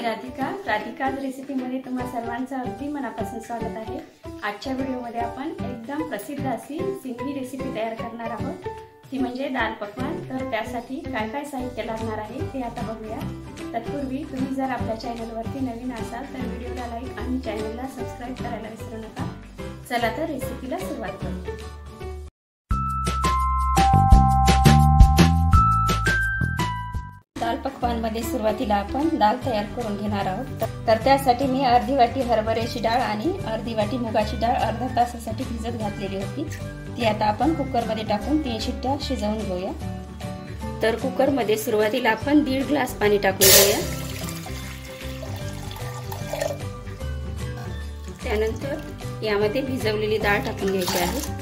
राधिकाज रेसिपीमध्ये तुम्हा सर्वांचं अगदी मनापासून स्वागत आहे। आजच्या व्हिडिओमध्ये आपण एकदम प्रसिद्ध अशी सिंधी रेसिपी तयार करणार आहोत, ती म्हणजे दाल पकवान। तर त्यासाठी काय काय साहित्य लागणार आहे ते आता बघूया। तत्पूर्वी तुम्ही जर आपल्या चॅनलवरती नवीन असाल तर व्हिडिओला लाईक आणि चॅनलला सबस्क्राइब करायला विसरू नका। चला तर रेसिपीला सुरुवात करू। दाल पकवान मध्ये सुरुवातीला आपण दाल तयार करून घेणार आहोत। तर त्यासाठी मी अर्धी वाटी हरभऱ्याची डाळ आणि अर्धी वाटी मुगाची डाळ अर्धा तासासाठी भिजत घातलेली होती। ती आता आपण कुकर मध्ये टाकून 3 शिट्ट्या शिजवून घेऊया। तर कुकर मध्ये सुरुवातीला आपण 1.5 ग्लास पाणी टाकून घेऊया। त्यानंतर यामध्ये भिजवलेली डाळ टाकून घ्यायची आहे।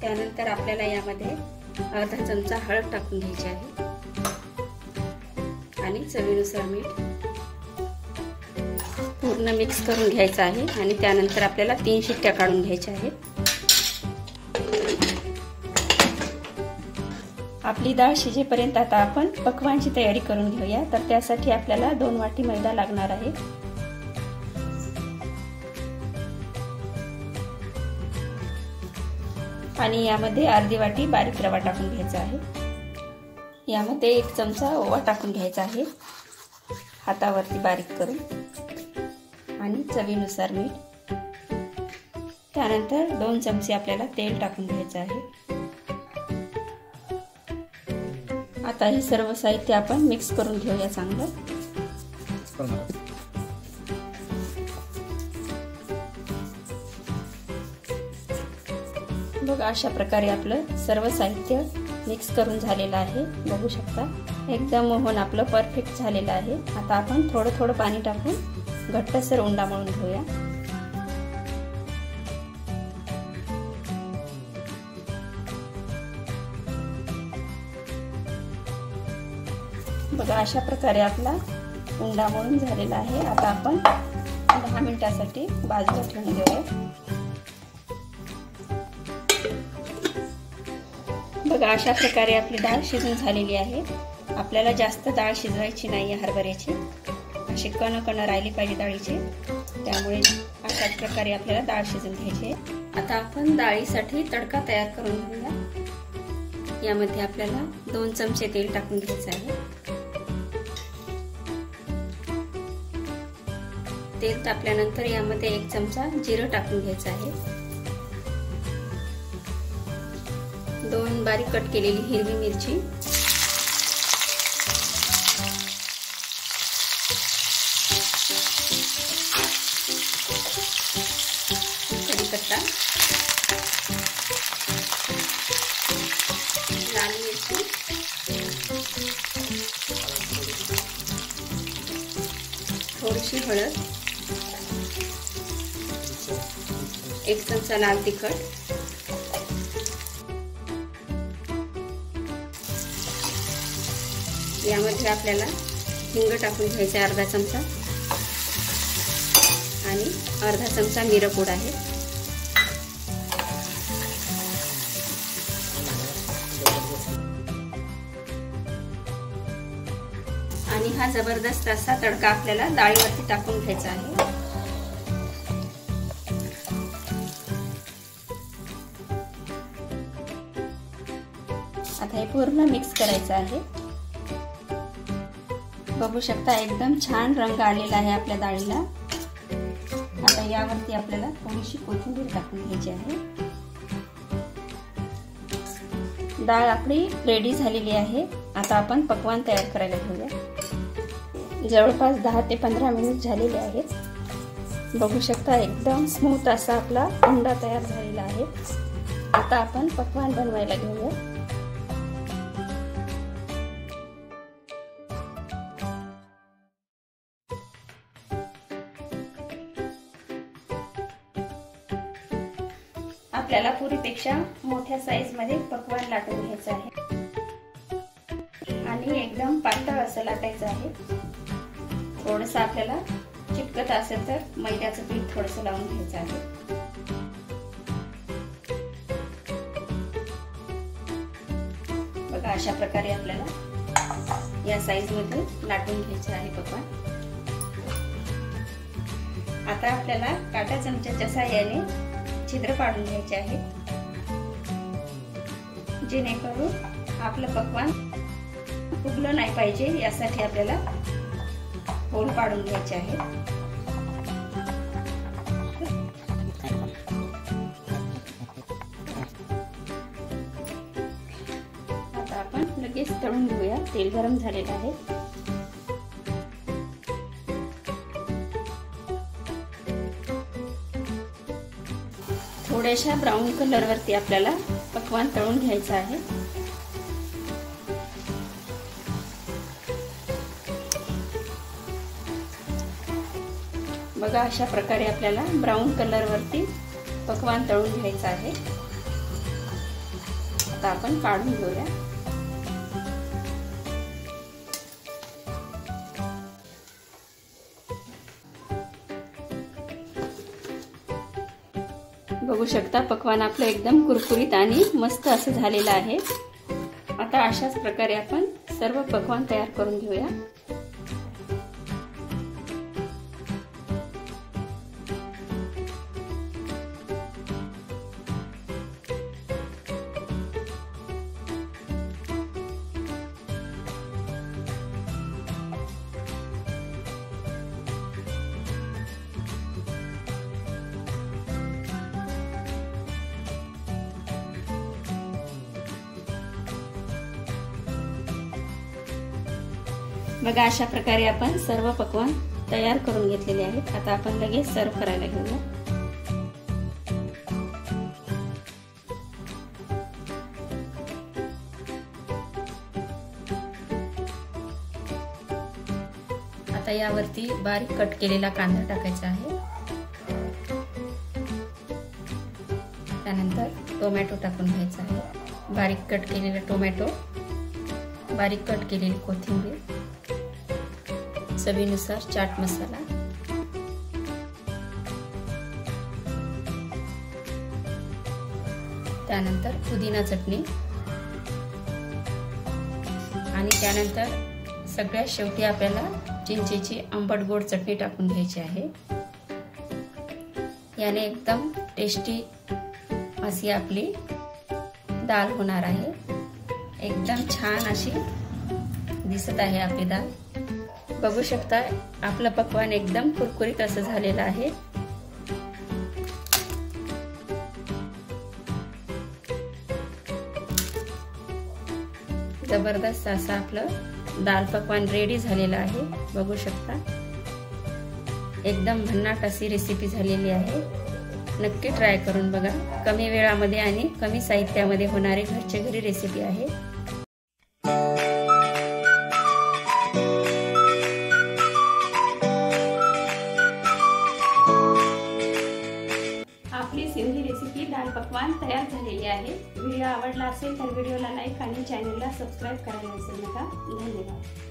त्यानंतर आपल्याला यामध्ये अर्धा चमचा हळद टाकून घ्यायची आहे आणि चवीनुसार मीठ पूर्ण मिक्स करून घ्यायचं आहे। आणि त्यानंतर आपल्याला 3 शिट्ट्या काढून घ्यायच्या आहेत। आपली डाळ शिजेपर्यंत आता आपण पकवानची तयारी करून घेऊया। तर त्यासाठी आपल्याला 2 वाटी मैदा लागणार आहे। आणि यामध्ये अर्धी वाटी बारीक रवा टाकून घ्यायचा आहे। यामध्ये 1 चमचा ओवा टाकून घ्यायचा आहे हातावरती बारीक करून, आणि चवीनुसार मीठ। त्यानंतर 2 चमचे आपल्याला तेल टाकून घ्यायचं आहे। आता हे सर्व साहित्य आपण मिक्स करून घेऊया चांगलं। बघा अशा प्रकारे आपलं सर्व साहित्य मिक्स करून झालेलं आहे। बघू शकता एकदम मोहन आपलं परफेक्ट झालेलं आहे। आता आपण थोडं थोडं पाणी टाकून घट्टसर उंडा मळून घेऊया। बघा अशा प्रकारे आपला उंडा मळून झालेला आहे। आता आपण 10 मिनिटांसाठी बाजूला ठेवून घेऊया। बघा अशा प्रकारे आपली डाळ शिजून झालेली आहे। आपल्याला जास्त डाळ शिजवायची नाही आहे हरभऱ्याची, अशी कण राहिली पाहिजे डाळीची। त्यामुळे अशाच प्रकारे आपल्याला डाळ शिजून घ्यायची। आता आपण डाळीसाठी तडका तयार करून घेऊया। यामध्ये आपल्याला 2 चमचे तेल टाकून घ्यायचं आहे। तेल तापल्यानंतर यामध्ये 1 चमचा जिरं टाकून घ्यायचं आहे। 2 बारीक कट केलेली हिरवी मिरची, कढीपत्ता, लाल मिरची, थोडीशी हळद, 1 चमचा लाल तिखट, यामध्ये आपल्याला हिंग टाकून घ्यायचा अर्धा चमचा, आणि अर्धा चमचा मिरपूड आहे। आणि हा जबरदस्त असा तडका आपल्याला डाळीवरती टाकून घ्यायचा आहे। आता हे पूर्ण मिक्स करायचं आहे। बघू शकता एकदम छान रंग आलेला आहे आपल्या डाळीला। आता यावरती आपल्याला थोडीशी कोथिंबीर टाकून घ्यायची आहे। डाळ आपली रेडी झालेली आहे। आता आपण पकवान तयार करायला घेऊया। जवळपास 10 ते 15 मिनिट झालेले आहेत। बघू शकता एकदम स्मूथ असा आपला उंडा तयार झालेला आहे। आता आपण पकवान बनवायला घेऊया। आपल्याला पुरीपेक्षा मोठ्या साईज मध्ये पकवान लाटून घ्यायचं आहे आणि एकदम पातळ असं लाटायचं आहे। थोडंसं आपल्याला चिकटत असेल तर मैद्याचं पीठ थोडंसं लावून घ्यायचं आहे। बघा अशा प्रकारे आपल्याला या साईज मध्ये लाटून घ्यायचे आहे पकवान। आता आपल्याला काटा चमच्याच्या साहाय्याने छिद्र पाडून घ्यायचे आहे, जेणेकरून आपलं पकवान फुगलं नाही पाहिजे यासाठी आपल्याला होल पाडून घ्यायचे आहे। आता आपण लगेच तळून घेऊया, तेल गरम झालेलं आहे। थोड्याशा ब्राऊन कलर वरती आपल्याला पकवान तळून घ्यायचं आहे। बघा अशा प्रकारे आपल्याला ब्राऊन कलर वरती पकवान तळून घ्यायचं आहे। आता आपण काढून घेऊया। बघू शकता पकवान आपलं एकदम कुरकुरीत आणि मस्त असं झालेलं आहे। आता अशाच प्रकारे आपण सर्व पकवान तयार करून घेऊया। बघा अशा प्रकारे आपण सर्व पकवान तयार करून घेतलेले आहेत। आता आपण लगेच सर्व करायला घेऊया। आता यावरती बारीक कट केलेला कांदा टाकायचा आहे, त्यानंतर टोमॅटो टाकून घ्यायचा आहे, बारीक कट केलेला टोमॅटो, बारीक कट केलेली कोथिंबीर, चवीनुसार चाट मसाला, त्यानंतर पुदिना चटणी आणि त्यानंतर सगळ्यात शेवटी आपल्याला चिंचेची आंबट गोड चटणी टाकून घ्यायची आहे। याने एकदम टेस्टी अशी आपली डाळ होणार आहे। एकदम छान अशी दिसत आहे आपली डाळ। बघू शकता आपलं पकवान एकदम कुरकुरीत असं झालेलं आहे। जबरदस्त असं आपलं दाल पकवान रेडी झालेलं आहे। बघू शकता एकदम भन्नाट अशी रेसिपी झालेली आहे। नक्की ट्राय करून बघा। कमी वेळामध्ये आणि कमी साहित्यामध्ये होणारी घरच्या घरी रेसिपी आहे। आपली सिंधी रेसिपी दाल पकवान तयार झालेली आहे। व्हिडिओ आवडला असेल तर व्हिडिओला लाईक आणि चॅनलला सबस्क्राईब करायला विसरू नका। धन्यवाद।